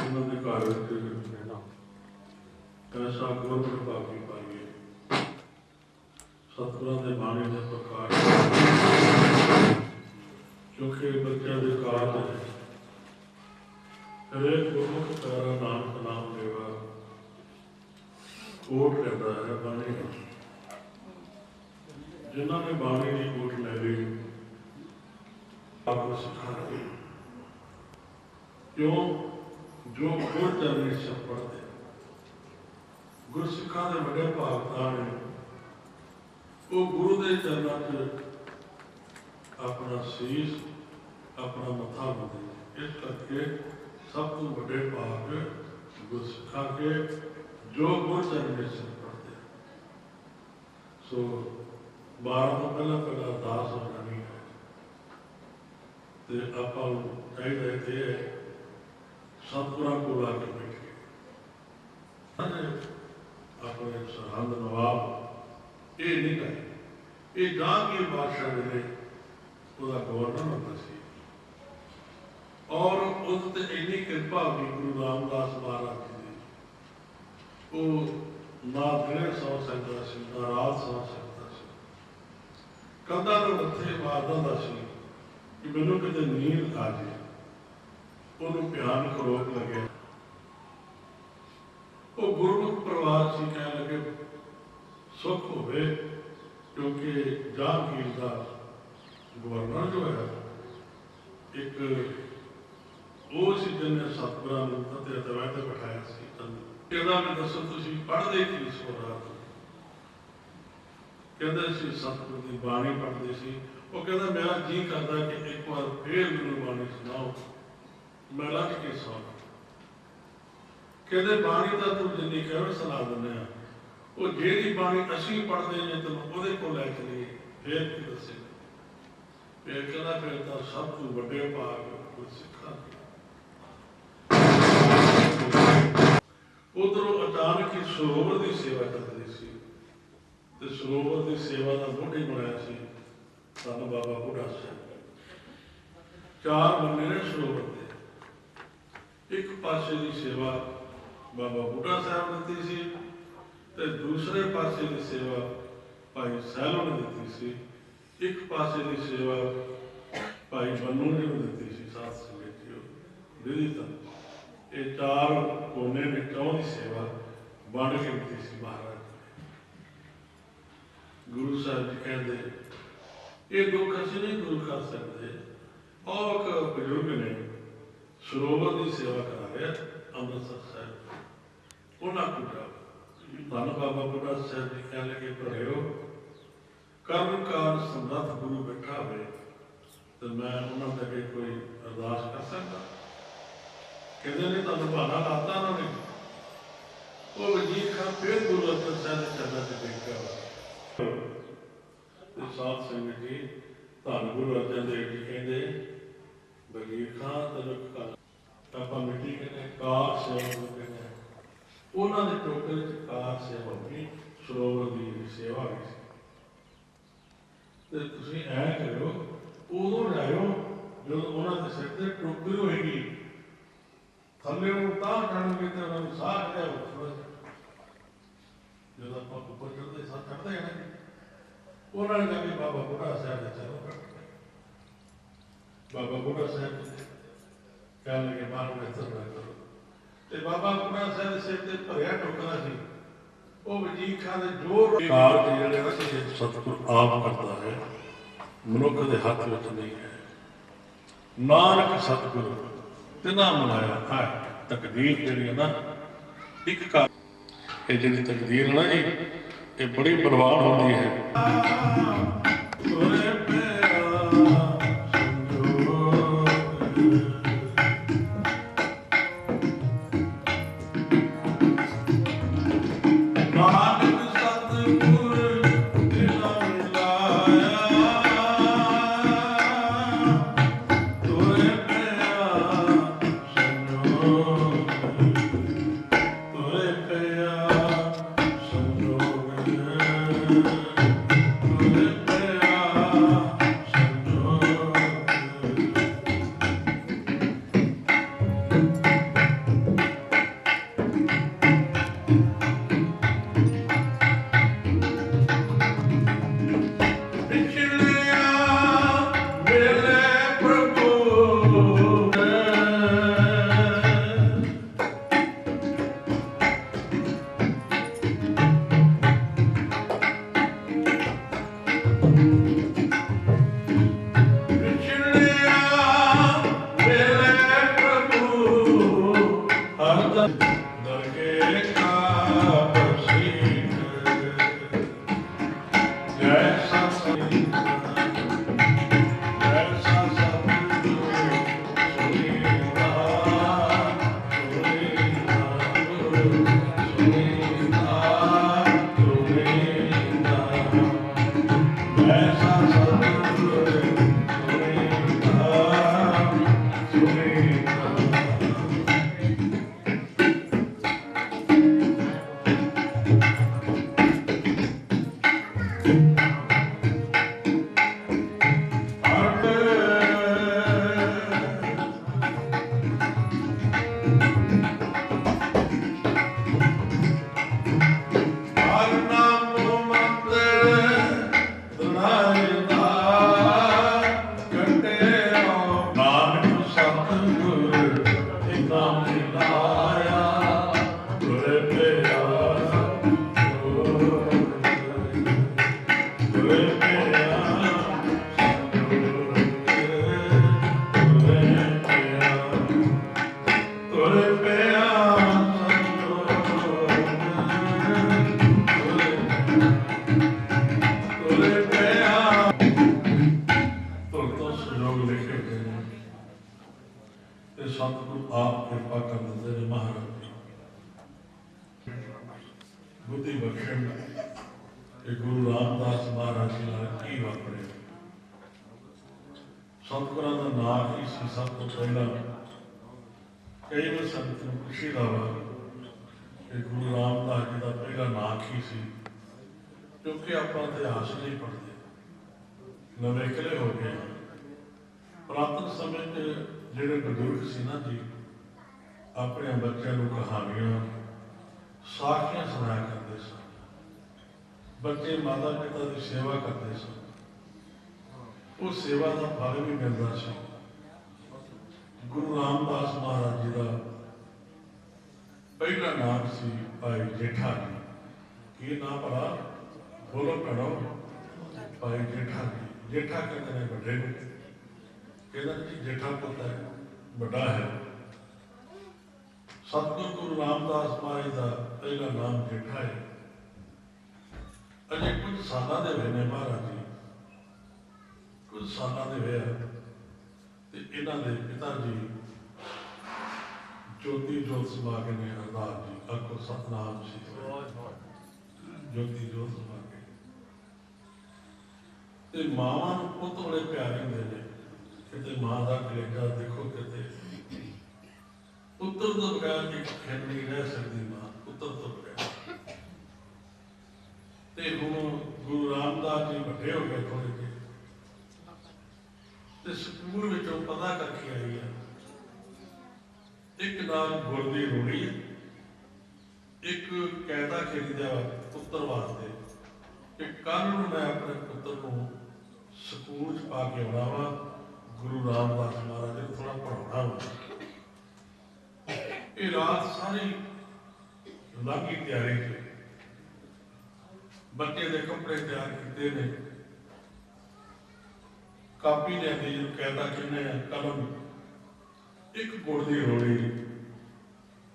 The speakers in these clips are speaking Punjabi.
ਉਹਨਾਂ ਦੇ ਘਰ ਵਿੱਚ ਰਹਿਣਾ ਐਸਾ ਗੁਰਮੁਖ ਭਾਗੀ ਪਾਈਏ। ਸਤਿਗੁਰਾਂ ਦੇ ਬਾਣੀ ਦੇ ਪ੍ਰਕਾਸ਼ ਕਿਉਂਕਿ ਬੱਚਿਆਂ ਦੇ ਕਾਰਜ ਹਰੇਕ ਗੁਰਮੁਖ ਪਿਆਰਾ ਨਾਨਕ ਨਾਮ ਲੇਵਾ ਕੋਟ ਲੈਂਦਾ ਹੈ ਬਾਣੀ। ਜਿਨ੍ਹਾਂ ਨੇ ਬਾਣੀ ਦੀ ਕੋਟ ਲੈ ਲਈ ਆਪ ਸਿਖਾ ਕੇ ਕਿਉਂ ਜੋ ਗੁਰਚਰਨੀ ਸਿੱਖ ਪੜ੍ਹਦੇ ਗੁਰਸਿੱਖਾਂ ਦੇ ਵੱਡੇ ਭਾਗਤਾ ਨੇ ਉਹ ਗੁਰੂ ਦੇ ਚਰਨਾਂ 'ਚ ਆਪਣਾ ਸੀਸ ਆਪਣਾ ਮੱਥਾ ਲਾਉਂਦੇ। ਇਸ ਕਰਕੇ ਸਭ ਤੋਂ ਵੱਡੇ ਭਾਗ ਗੁਰਸਿੱਖਾਂ ਕੇ ਜੋ ਗੁਰਚਰਨੀ ਸਿੱਖ ਪੜ੍ਹਦੇ। ਸੋ 12 ਤੋਂ ਪਹਿਲਾਂ ਅਰਦਾਸ ਹੋ ਜਾਣੀ ਹੈ ਤੇ ਆਪਾਂ ਨੂੰ ਚਾਹੀਦਾ ਇਹ ਹੈ ਸਤਿਗੁਰਾਂ ਕੋਲ ਆ ਕੇ ਬੈਠੇ ਆਪਣੇ ਸਰਹੰਦ ਨਵਾਬ ਇਹ ਨਹੀਂ ਕਹੇ ਇਹ ਜਹਾਂਗੀਰ ਬਾਦਸ਼ਾਹ ਜਿਹੜੇ ਉਹਦਾ ਗਵਰਨਰ ਹੁੰਦਾ ਸੀ ਔਰ ਉਸ ਤੇ ਇੰਨੀ ਕਿਰਪਾ ਹੋਈ ਗੁਰੂ ਰਾਮਦਾਸ ਮਹਾਰਾਜ ਜੀ ਦੀ। ਉਹ ਨਾ ਦਿਨੇ ਸੌ ਸਕਦਾ ਸੀ ਨਾ ਰਾਤ ਸੌ ਸਕਦਾ ਸੀ। ਕੰਧਾਂ ਨੂੰ ਮੱਥੇ ਮਾਰਦਾ ਹੁੰਦਾ ਸੀ ਕਿ ਮੈਨੂੰ ਕਿਤੇ ਨੀਂਦ ਆ ਜਾਏ। ਉਹਨੂੰ ਭਿਆਨਕ ਰੋਗ ਲੱਗਿਆ। ਉਹ ਗੁਰਮੁਖ ਪਰਿਵਾਰ ਸੀ। ਕਹਿਣ ਲੱਗੇ ਸੁੱਖ ਹੋਵੇ ਕਿਉਂਕਿ ਜਹਾਂਗੀਰ ਦਾ ਗਵਰਨਰ ਜੋ ਹੈ ਇੱਕ ਉਹ ਸੀ ਜਿਹਨੇ ਸਤਿਗੁਰਾਂ ਨੂੰ ਅਤੇ ਦਰਬਾਰ ਤੇ ਬਿਠਾਇਆ ਸੀ। ਕਹਿੰਦਾ ਵੀ ਦੱਸੋ ਤੁਸੀਂ ਪੜ੍ਹਦੇ ਕੀ ਸੋ ਰਾਤ? ਕਹਿੰਦੇ ਸੀ ਸਤਿਗੁਰ ਦੀ ਬਾਣੀ ਪੜ੍ਹਦੇ ਸੀ। ਉਹ ਕਹਿੰਦਾ ਮੇਰਾ ਜੀ ਕਰਦਾ ਕਿ ਇੱਕ ਵਾਰ ਫੇਰ ਮੈਨੂੰ ਬਾਣੀ ਸੁਣਾਓ, ਮੈਂ ਲੱਗ ਕੇ ਸੌਣਾ। ਕਹਿੰਦੇ ਬਾਣੀ ਦਾ ਤੂੰ ਜਿੰਨੀ ਕਹੇ ਸੁਣਾ ਦਿੰਦੇ ਆ। ਉਹ ਜਿਹੜੀ ਬਾਣੀ ਅਸੀਂ ਪੜ੍ਹਦੇ ਨੇ ਤੈਨੂੰ ਉਹਦੇ ਕੋਲ ਲੈ ਚਲੀਏ ਫੇਰ ਕੀ ਦੱਸੇ? ਫੇਰ ਕਹਿੰਦਾ ਫਿਰ ਤਾਂ ਸਭ ਤੋਂ ਵੱਡੇ ਭਾਗ ਗੁਰਸਿੱਖਾਂ ਦੇ। ਉਧਰੋਂ ਅਚਾਨਕ ਹੀ ਸਰੋਵਰ ਦੀ ਸੇਵਾ ਚੱਲਦੀ ਸੀ ਤੇ ਸਰੋਵਰ ਦੀ ਸੇਵਾ ਦਾ ਮੋਢੀ ਬਣਾਇਆ ਸੀ ਧੰਨ ਬਾਬਾ ਬੁੱਢਾ ਸਾਹਿਬ। 4 ਬੰਨੇ ਨੇ ਸਰੋਵਰ ਦੇ। ਇੱਕ ਪਾਸੇ ਦੀ ਸੇਵਾ ਬਾਬਾ ਬੁੱਢਾ ਸਾਹਿਬ ਨੇ ਦਿੱਤੀ ਸੀ ਤੇ ਦੂਸਰੇ ਪਾਸੇ ਦੀ ਸੇਵਾ ਭਾਈ ਸਹਿਲੋ ਨੇ ਦਿੱਤੀ ਸੀ। ਇੱਕ ਪਾਸੇ ਦੀ ਸੇਵਾ ਭਾਈ ਬੰਨੂ ਨੇ ਦਿੱਤੀ ਸੀ। ਸਾਧ ਸੰਗਤ ਜੀਓ ਵਿਧੀ ਤਾਂ ਇਹ 4 ਕੋਨੇ ਨੇ ਚੌਂ ਦੀ ਸੇਵਾ ਵੰਡ ਕੇ ਦਿੱਤੀ ਸੀ ਮਹਾਰਾਜ। ਗੁਰੂ ਸਾਹਿਬ ਜੀ ਕਹਿੰਦੇ ਇਹ ਦੁੱਖ ਅਸੀਂ ਨਹੀਂ ਦੂਰ ਕਰ ਸਕਦੇ। ਔਰ ਇੱਕ ਬਜ਼ੁਰਗ ਨੇ ਸਰੋਵਰ ਦੀ ਸੇਵਾ ਕਰਾ ਰਿਹਾ ਅੰਮ੍ਰਿਤਸਰ ਸਾਹਿਬ। ਉਹਨਾਂ ਕੋਲ ਧੰਨ ਬਾਬਾ ਬੁੱਢਾ ਸਾਹਿਬ ਜੀ ਕਹਿ ਲਗੇ ਭਰਿਓ ਕਰਮ ਕਾਰ ਸਮਰੱਥ ਗੁਰੂ ਬੈਠਾ ਹੋਵੇ ਤੇ ਮੈਂ ਉਹਨਾਂ ਦੇ ਅੱਗੇ ਕੋਈ ਅਰਦਾਸ ਕਰ ਸਕਦਾ? ਕਹਿੰਦੇ ਨੇ ਤੁਹਾਨੂੰ ਬਹਾਨਾ ਲਾਤਾ ਉਹਨਾਂ ਨੇ। ਉਹ ਵਜੀਰ ਖਾਨ ਫਿਰ ਗੁਰੂ ਅਰਜਨ ਸਾਹਿਬ ਦੇ ਚਰਨਾਂ 'ਚ ਦੇਖਿਆ ਤੇ ਸਾਧ ਸੰਗਤ ਜੀ ਧੰਨ ਗੁਰੂ ਅਰਜਨ ਦੇਵ ਜੀ ਕਹਿੰਦੇ ਵਜੀਰ ਖਾਨ ਤੈਨੂੰ ਆਪਾਂ ਮਿੱਟੀ ਕਹਿੰਦੇ ਕਾਰ ਸੇਵਾ ਨੂੰ ਕਹਿੰਦੇ ਉਹਨਾਂ ਦੇ ਟੋਕਰੇ 'ਚ ਕਾਰ ਸੇਵਾ ਹੋਈ ਸਰੋਵਰ ਦੀ ਸੇਵਾ ਹੋਈ ਸੀ। ਤੇ ਤੁਸੀਂ ਐਂ ਕਰਿਓ ਉਦੋਂ ਜਾਇਓ ਜਦੋਂ ਉਹਨਾਂ ਦੇ ਸਿਰ ਤੇ ਟੋਕਰੀ ਹੋਏਗੀ ਥੱਲੇ ਨੂੰ ਤਾਂ ਜਾਣਗੇ ਤੇ ਉਹਨਾਂ ਨੂੰ ਸਾਹ ਚੜਿਆ ਹੋਊ। ਜਦੋਂ ਆਪਾਂ ਉੱਪਰ ਚੜ੍ਹਦੇ ਸਾਹ ਚੜ੍ਹਦਾ ਜਾਣਾ ਉਹਨਾਂ ਨੇ ਜਾ ਕੇ ਬਾਬਾ ਬੁੱਢਾ ਸਾਹਿਬ ਦੇ ਚਰਨ ਪਕੜੇ। ਬਾਬਾ ਬੁੱਢਾ ਸਾਹਿਬ ਕਹਿਣ ਲੱਗੇ ਬਾਹਰ ਨੂੰ ਇੱਧਰ ਨਾ ਕਰੋ ਤੇ ਬਾਬਾ ਬੁੱਢਾ ਸਾਹਿਬ ਦੇ ਸਿਰ ਤੇ ਭਰਿਆ ਟੋਕਰਾ ਸੀ। ਉਹ ਵਜੀਰ ਖਾਨ ਦੇ ਜੋਰ ਕਾਰਜ ਜਿਹੜੇ ਨਾ ਸਤਿਗੁਰ ਆਪ ਕਰਦਾ ਹੈ, ਮਨੁੱਖ ਦੇ ਹੱਥ ਵਿੱਚ ਨਹੀਂ ਹੈ। ਨਾਨਕ ਸਤਿਗੁਰ ਤਿਨਾ ਮਨਾਇਆ ਹੈ। ਤਕਦੀਰ ਜਿਹੜੀ ਹੈ ਨਾ ਇੱਕ ਕਰ ਇਹ ਜਿਹੜੀ ਤਕਦੀਰ ਹੈ ਨਾ ਜੀ ਇਹ ਬੜੀ ਬਲਵਾਨ ਹੁੰਦੀ ਹੈ। ਤੁਰੇ ਪਿਆ ਤੁਰੇ ਪਿਆ ਤੁਰ ਤੋਂ ਸੰਯੋਗ ਲਿਖੇ ਹੋਏ ਨੇ ਤੇ ਸਤਿਗੁਰੂ ਆਪ ਕਿਰਪਾ ਕਰ ਦਿੰਦੇ ਨੇ ਮਹਾਰਾਜ ਬੁੱਧੀ ਬਖਸ਼ਣ ਕਿ ਗੁਰੂ ਰਾਮਦਾਸ ਮਹਾਰਾਜ ਜੀ ਨਾਲ ਕੀ ਵਾਪਰਿਆ। ਸਤਿਗੁਰਾਂ ਦਾ ਨਾਂ ਹੀ ਸੀ ਸਭ ਤੋਂ ਪਹਿਲਾਂ। ਕਈ ਵਾਰ ਸੰਗਤ ਨੂੰ ਪੁੱਛੀਦਾ ਵਾ ਕਿ ਗੁਰੂ ਰਾਮਦਾਸ ਜੀ ਦਾ ਪਹਿਲਾ ਨਾਂ ਕੀ ਸੀ, ਕਿਉਂਕਿ ਆਪਾਂ ਇਤਿਹਾਸ ਨਹੀਂ ਪੜ੍ਹਦੇ, ਨਵੇਕਲੇ ਹੋ ਗਏ। ਪੁਰਾਤਨ ਸਮੇਂ 'ਚ ਜਿਹੜੇ ਬਜ਼ੁਰਗ ਸੀ ਨਾ ਜੀ, ਆਪਣੇ ਬੱਚਿਆਂ ਨੂੰ ਕਹਾਣੀਆਂ ਸਾਖੀਆਂ ਸੁਣਾਇਆ ਕਰਦੇ ਸਨ। ਬੱਚੇ ਮਾਤਾ ਪਿਤਾ ਦੀ ਸੇਵਾ ਕਰਦੇ ਸਨ, ਉਹ ਸੇਵਾ ਦਾ ਫਲ ਵੀ ਮਿਲਦਾ ਸੀ। ਗੁਰੂ ਰਾਮਦਾਸ ਮਹਾਰਾਜ ਜੀ ਦਾ ਪਹਿਲਾ ਨਾਮ ਸੀ ਭਾਈ ਜੇਠਾ ਜੀ। ਕੀ ਨਾਮ ਭਲਾ ਬੋਲੋ ਭੈਣੋ? ਭਾਈ ਜੇਠਾ ਜੀ। ਜੇਠਾ ਕਹਿੰਦੇ ਨੇ ਵੱਡੇ ਨੂੰ, ਕਹਿੰਦਾ ਜੀ ਜੇਠਾ ਪੁੱਤ ਹੈ, ਵੱਡਾ ਹੈ। ਸਤਿਗੁਰੂ ਗੁਰੂ ਰਾਮਦਾਸ ਮਹਾਰਾਜ ਦਾ ਪਹਿਲਾ ਨਾਮ ਜੇਠਾ ਹੈ। ਅਜੇ ਕੁਝ ਸਾਲਾਂ ਦੇ ਹੋਏ ਨੇ ਮਹਾਰਾਜ ਜੀ, ਕੁਝ ਸਾਲਾਂ ਦੇ ਹੋਏ ਆ ਤੇ ਇਹਨਾਂ ਦੇ ਪਿਤਾ ਜੀ ਜੋਤੀ ਜੋਤ ਸਮਾ ਕੇ ਨੇ ਅਰਦਾਸ ਜੀ, ਆਖੋ ਸਤਨਾਮ ਸੀ। ਜੋਤੀ ਜੋਤ ਸਮਾ ਕੇ ਤੇ ਮਾਵਾਂ ਨੂੰ ਪੁੱਤ ਬੜੇ ਪਿਆਰੇ ਹੁੰਦੇ ਨੇ। ਕਿਤੇ ਮਾਂ ਦਾ ਕਲੇਜਾ ਦੇਖੋ, ਕਿਤੇ ਪੁੱਤਰ ਤੋਂ ਬਗੈਰ ਇੱਕ ਖਿੰਡ ਨਹੀਂ ਰਹਿ ਸਕਦੀ ਮਾਂ, ਪੁੱਤਰ ਤੋਂ ਬਗੈਰ। ਤੇ ਹੁਣ ਗੁਰੂ ਰਾਮਦਾਸ ਜੀ ਵੱਡੇ ਹੋ ਗਏ ਥੋੜੇ ਜਿਹੇ, ਤੇ ਸਕੂਲ ਵਿੱਚੋਂ ਪਤਾ ਕਰਕੇ ਆਈ ਆ, ਇੱਕ ਨਾਲ ਗੁਰ ਦੀ ਰੂੜੀ ਹੈ, ਇੱਕ ਕਾਇਦਾ ਖਰੀਦਿਆ ਪੁੱਤਰ ਵਾਸਤੇ ਕਿ ਕੱਲ੍ਹ ਨੂੰ ਮੈਂ ਆਪਣੇ ਪੁੱਤਰ ਨੂੰ ਸਕੂਲ 'ਚ ਪਾ ਕੇ ਆਉਣਾ ਵਾ, ਗੁਰੂ ਰਾਮਦਾਸ ਮਹਾਰਾਜ ਨੂੰ ਥੋੜ੍ਹਾ ਪੜ੍ਹਾਉਣਾ ਵਾ। ਇਹ ਰਾਤ ਸਾਰੀ ਲਾਗੀ ਤਿਆਰੀ 'ਚ ਬੱਚੇ ਦੇ ਕੱਪੜੇ ਤਿਆਰ ਕੀਤੇ ਨੇ, ਕਾਪੀ ਲਿਆਂਦੀ ਜਿਹਨੂੰ ਕਾਇਦਾ ਕਹਿੰਦੇ ਆ, ਕਲਮ, ਇੱਕ ਗੁੜ ਦੀ ਰੋੜੀ।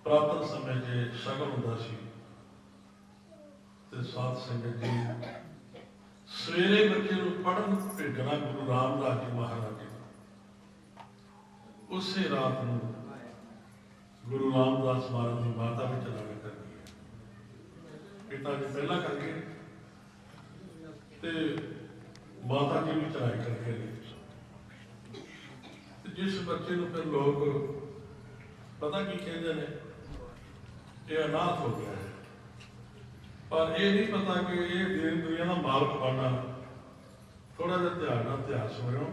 ਪੁਰਾਤਨ ਸਮੇਂ 'ਚ ਸ਼ਗਨ ਹੁੰਦਾ ਸੀ। ਤੇ ਸਾਧ ਸੰਗਤ ਜੀ ਸਵੇਰੇ ਬੱਚੇ ਨੂੰ ਪੜ੍ਹਨ ਭੇਜਣਾ ਗੁਰੂ ਰਾਮਦਾਸ ਜੀ ਮਹਾਰਾਜ ਜੀ। ਉਸੇ ਰਾਤ ਨੂੰ ਗੁਰੂ ਰਾਮਦਾਸ ਮਹਾਰਾਜ ਦੀ ਮਾਤਾ ਵੀ ਚਲਾਣਾ ਕਰਦੀ ਹੈ। ਪਿਤਾ ਜੀ ਪਹਿਲਾਂ ਕਰਕੇ ਤੇ ਮਾਤਾ ਜੀ ਵੀ ਚੜਾਈ ਕਰਕੇ ਗਏ। ਜਿਸ ਬੱਚੇ ਨੂੰ ਫਿਰ ਲੋਕ ਪਤਾ ਕੀ ਕਹਿੰਦੇ ਨੇ, ਇਹ ਅਨਾਥ ਹੋ ਗਿਆ ਹੈ, ਪਰ ਇਹ ਨਹੀਂ ਪਤਾ ਕਿ ਇਹ ਦੀਨ ਦੁਨੀਆ ਦਾ ਮਾਲਕ ਬਣਨਾ। ਥੋੜਾ ਜਿਹਾ ਧਿਆਨ ਨਾਲ ਇਤਿਹਾਸ ਸੁਣਿਓ।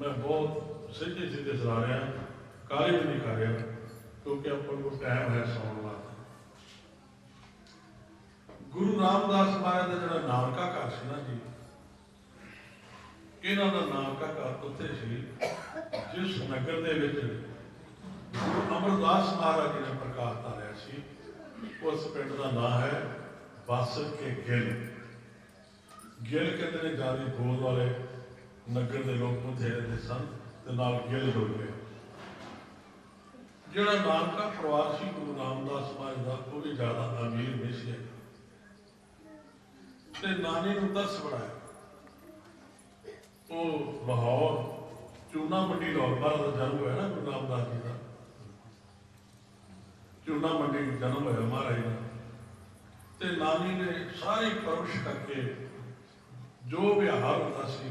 ਮੈਂ ਬਹੁਤ ਸਿੱਧੇ ਸਿੱਧੇ ਸੁਣਾ ਰਿਹਾ, ਕਾਹਲੀ ਵੀ ਨਹੀਂ ਕਰ ਰਿਹਾ, ਕਿਉਂਕਿ ਆਪਾਂ ਨੂੰ ਟਾਈਮ ਹੈ ਸੌਣ ਵਾਸਤੇ। ਗੁਰੂ ਰਾਮਦਾਸ ਮਹਾਰਾਜ ਦਾ ਜਿਹੜਾ ਨਾਨਕਾ ਘਰ ਸੀ ਨਾ ਜੀ, ਇਹਨਾਂ ਦਾ ਨਾਨਕਾ ਘਰ ਉੱਥੇ ਸੀ ਜਿਸ ਨਗਰ ਦੇ ਵਿੱਚ ਗੁਰੂ ਅਮਰਦਾਸ ਮਹਾਰਾਜ ਜੀ ਨੇ ਪ੍ਰਕਾਸ਼ ਧਾਰਿਆ ਸੀ। ਉਸ ਪਿੰਡ ਦਾ ਨਾਂ ਹੈ ਬਾਸਰ ਕੇ ਗਿੱਲ। ਗਿੱਲ ਕਹਿੰਦੇ ਨੇ ਜ਼ਿਆਦਾ ਬੋਲ ਵਾਲੇ ਨਗਰ ਦੇ ਲੋਕ ਉੱਥੇ ਰਹਿੰਦੇ ਸਨ ਤੇ ਨਾਲ ਗਿੱਲ ਜੁੜ ਗਏ। ਜਿਹੜਾ ਨਾਨਕਾ ਪਰਿਵਾਰ ਸੀ ਗੁਰੂ ਰਾਮਦਾਸ ਮਹਾਰਾਜ ਦਾ, ਉਹ ਵੀ ਜ਼ਿਆਦਾ ਅਮੀਰ ਨਹੀਂ ਸੀ ਤੇ ਨਾਨੀ ਨੂੰ ਤਰਸ ਬਣਾਇਆ। ਉਹ ਲਾਹੌਰ ਚੂਨਾ ਮੰਡੀ, ਲਾਹੌਰ ਮਹਾਰਾਜ ਦਾ ਜਨਮ ਹੋਇਆ ਨਾ ਗੁਰੂ ਰਾਮਦਾਸ ਜੀ ਦਾ, ਚੂਨਾ ਮੰਡੀ ਜਨਮ ਹੋਇਆ ਮਹਾਰਾਜ ਦਾ। ਤੇ ਨਾਨੀ ਨੇ ਸਾਰੀ ਪਰਵਰਿਸ਼ ਕਰਕੇ ਜੋ ਵਿਹਾਰ ਹੁੰਦਾ ਸੀ,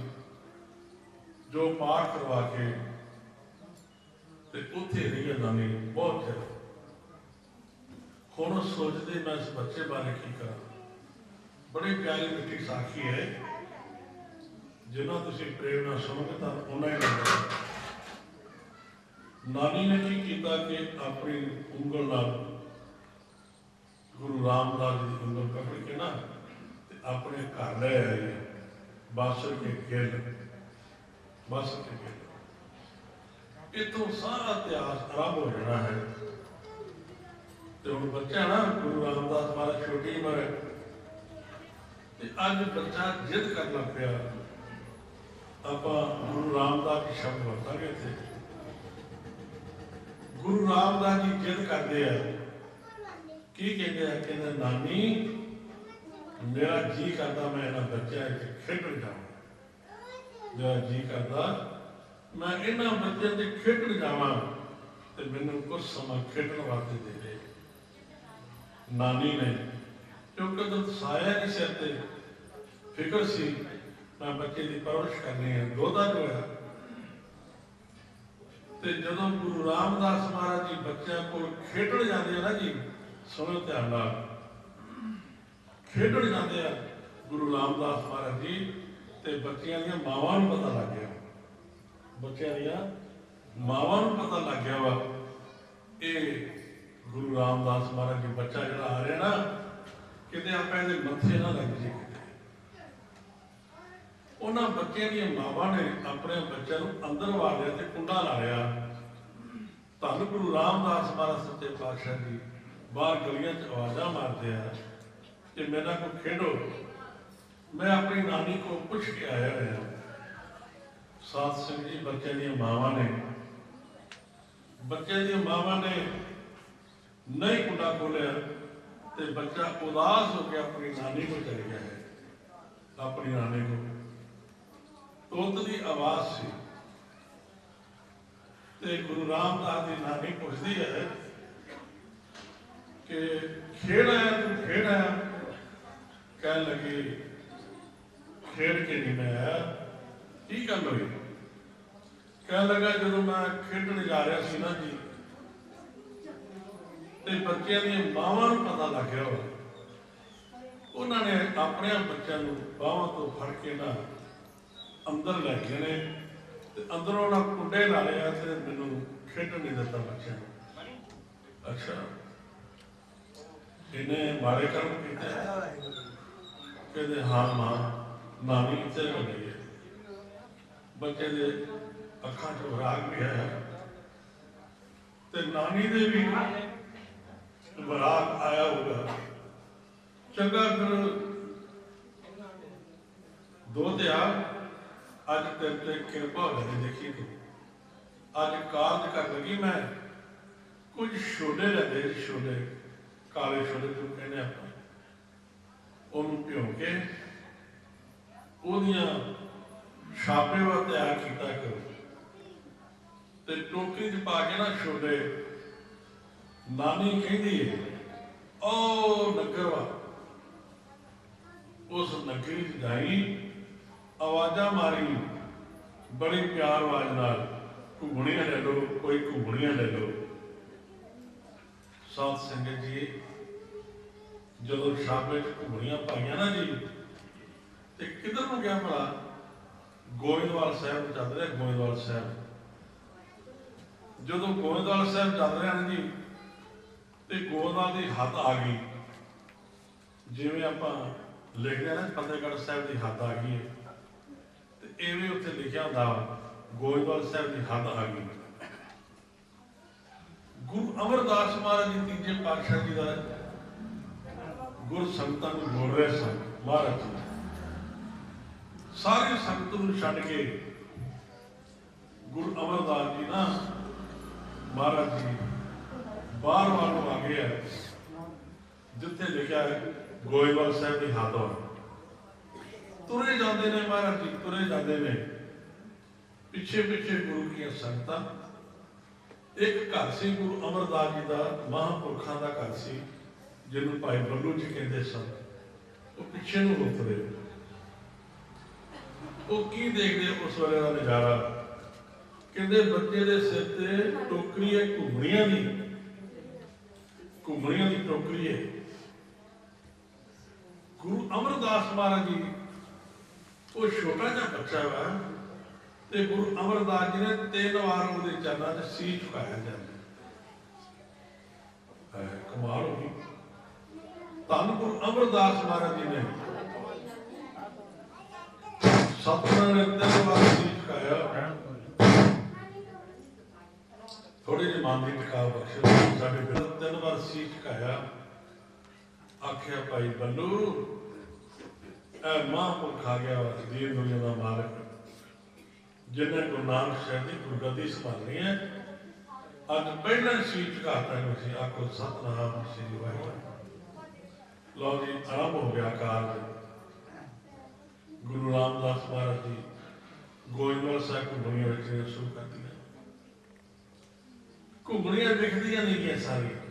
ਜੋ ਪਾਠ ਕਰਵਾ ਕੇ ਤੇ ਉੱਥੇ ਰਹੀ ਨਾਨੀ ਬਹੁਤ ਚਿਰ। ਹੁਣ ਸੋਚਦੇ ਮੈਂ ਇਸ ਬੱਚੇ ਬਾਰੇ ਕੀ ਕਰਾਂ। ਬੜੀ ਪਿਆਰੀ ਮਿੱਠੀ ਸਾਖੀ ਹੈ, ਜਿੰਨਾ ਤੁਸੀਂ ਪ੍ਰੇਮ ਨਾਲ ਸੁਣੋਗੇ ਤਾਂ ਉਹਨਾਂ ਹੀ ਲੱਗਦਾ। ਨਾਨੀ ਨੇ ਕੀ ਕੀਤਾ ਕਿ ਆਪਣੀ ਉਂਗਲ ਨਾਲ ਗੁਰੂ ਰਾਮਦਾਸ ਜੀ ਦੀ ਉਂਗਲ ਪਕੜ ਕੇ ਨਾ ਤੇ ਆਪਣੇ ਘਰ ਲੈ ਆਈ ਬਾਸਰ ਕੇ ਗਿੱਲ। ਬਾਸਰ ਕੇ ਗਿੱਲ ਇੱਥੋਂ ਸਾਰਾ ਇਤਿਹਾਸ ਆਰੰਭ ਹੋ ਜਾਣਾ ਹੈ। ਤੇ ਹੁਣ ਬੱਚਾ ਨਾ ਗੁਰੂ ਰਾਮਦਾਸ ਮਹਾਰਾਜ ਛੋਟੀ ਉਮਰ ਹੈ ਤੇ ਅੱਜ ਬੱਚਾ ਜਿੱਦ ਕਰਨ ਲੱਗ ਪਿਆ, ਆਪਾਂ ਗੁਰੂ ਰਾਮਦਾਸ ਦੇ ਸ਼ਬਦ ਵਰਤਾਂਗੇ ਇੱਥੇ। गुरु रामदास जी जिद करते हैं की कहते हैं, कहते नानी मेरा जी करता मैं इन्होंने बच्चों खेडन जावां, मेरा जी करता मैं इन्होंने बच्चों से खेडन जावां तो मैनू कुछ समय खेडन वास्ते दे दे। नानी ने क्योंकि तो साया नहीं सिर ते फिक्र सी मैं बच्चे की परवरिश करनी है, दोधा जो है तो जो गुरु रामदास महाराज जी बच्चों को खेडन जाते हैं ना जी, सुनो ध्यान नाल, खेडन जाते हैं गुरु रामदास महाराज जी तो बच्चों दी मावां नूं पता लग गया, बच्चों दी मावां नूं पता लग गया वा ये गुरु रामदास महाराज जी बच्चा जो आ रहा ना किते आपां इहदे मत्थे ना लग जाए। उन्होंने बच्चों दी मावां ने अपने बच्चों को अंदर वार लिया तो कुंडा ला लिया। धन गुरु रामदास महाराज सच्चे पातशाह जी बाहर गलियां च आवाज़ा मारते हैं कि मेरा को खेडो। मैं अपनी नानी को पूछ के आया है, सात सिंह जी बच्चे दी मावां ने, बच्चे दी मावां ने नहीं कुंडा खोलिया तो बच्चा उदास होकर अपनी नानी को चल गया है। अपनी नानी को तोत की आवाज सी ते गुरु रामदास की नानी पूछती है कि खेड़ आया तू खेड़ आया, कह लगी खेड़ के नहीं मैं आया, की गल हुई? कह लगा जो मैं खेडन जा रहा सी ना जी तो बच्चों दी मावां नूं पता लग गया हो, उन्होंने अपने बच्चों को बाहों तो फड़ के ना अंदर लै गए ने ते अंदरों ना कुंडे ला लिया ते मैनू खेडन नहीं दिता बच्चों को। अच्छा इन्हें माड़े कर्म किए? कहते हाँ मां नानी इतने बनी है, बच्चे दे अखां च विराग भी है ते नानी दे भी विराग आया होगा। चंगा फिर दो त्याग अज तेरे ते कृपा हो गई, देखी तू अज कारज कर लगी मैं कुछ छोले लेंदे, छोले काले छोले तू कहने आप उन्होंने भ्यों के ओदियां छापे वा तैयार किया करो ते टोकरी च पा के ना छोले नानी कहती है ओ नगर वा उस नगरी च जाई आवाजा मारी बड़ी प्यार आवाज नाल घुगणियां ले लो, कोई घुगणियां ले लो। साध संगत जी जो छापे च घुगणियां पाइया ना जी तो किधर को गया भला? गोविंदवाल साहब चल रहा, गोविंदवाल साहब जो गोविंदवाल साहब चल रहे हैं जी तो गोविंदवाल की हद आ गई, जिमें आप लिखते हैं ना फतेहगढ़ साहब की हद आ गई है तो इवें उत्थे लिखा होंदा गोविंदवाल साहब की हद आ गई। गुरु अमरदास महाराज जी तीजे पातशाह जी का गुर संगतां नूं बोल रहे सन महाराज जी, सारी संगत नूं छड्ड के गुरु अमरदास जी ना महाराज जी बाहर वालों आ गए है जिथे लिखा है गोविंदवाल साहब की हद हो। तुरे जाते ने महाराज जी, तुरे जाते ने पिछे पिछे गुरु की संगत। एक घर से गुरु अमरदास जी का महापुरखों का घर से जिन्होंने भाई बल्लू जी कहते सन, वो पिछे नूं रुक रहे वो की देखते उस वेले का नज़ारा, कहते बच्चे के सिर से टोकरी है घुगणियां की, घुगणियां की टोकरी है। गुरु अमरदास महाराज जी वो छोटा जा बच्चा वा ते गुरु अमरदास जी ने 3 बार वो चरणों से सी झुकाया जाता। कमाल हो गई। धन गुरु अमरदास महाराज जी ने सतगुरां ने 3 बार सी झुकाया। थोड़ी जी मन की टिकाव बख्शो, साडे पिता 3 बार सी झुकाया, आख्या भाई बल्लू महापुरख आ गया दीन दुनिया का मालिक, जिन्हें गुरु नानक साहब की गुरगद्दी संभालनी है, ਅੱਜ ਪਹਿਲਾਂ ਸੀਟ ਘਾਤਾ ਨੂੰ ਅਸੀਂ ਆਖੋ ਸਤਨਾਮ ਸ੍ਰੀ ਵਾਹਿਗੁਰੂ। ਲਓ ਜੀ, ਆਰੰਭ ਹੋ ਗਿਆ ਕਾਰਜ। ਗੁਰੂ ਰਾਮਦਾਸ ਮਹਾਰਾਜ ਜੀ ਗੋਇੰਦਵਾਲ ਸਾਹਿਬ ਘੁੰਮਣੀਆਂ ਵੇਚਣੀਆਂ ਸ਼ੁਰੂ ਕਰ ਦਿੱਤੀਆਂ। ਘੁੰਮਣੀਆਂ ਵਿਕਦੀਆਂ ਨਹੀਂ ਗਈਆਂ ਸਾਰੀਆਂ।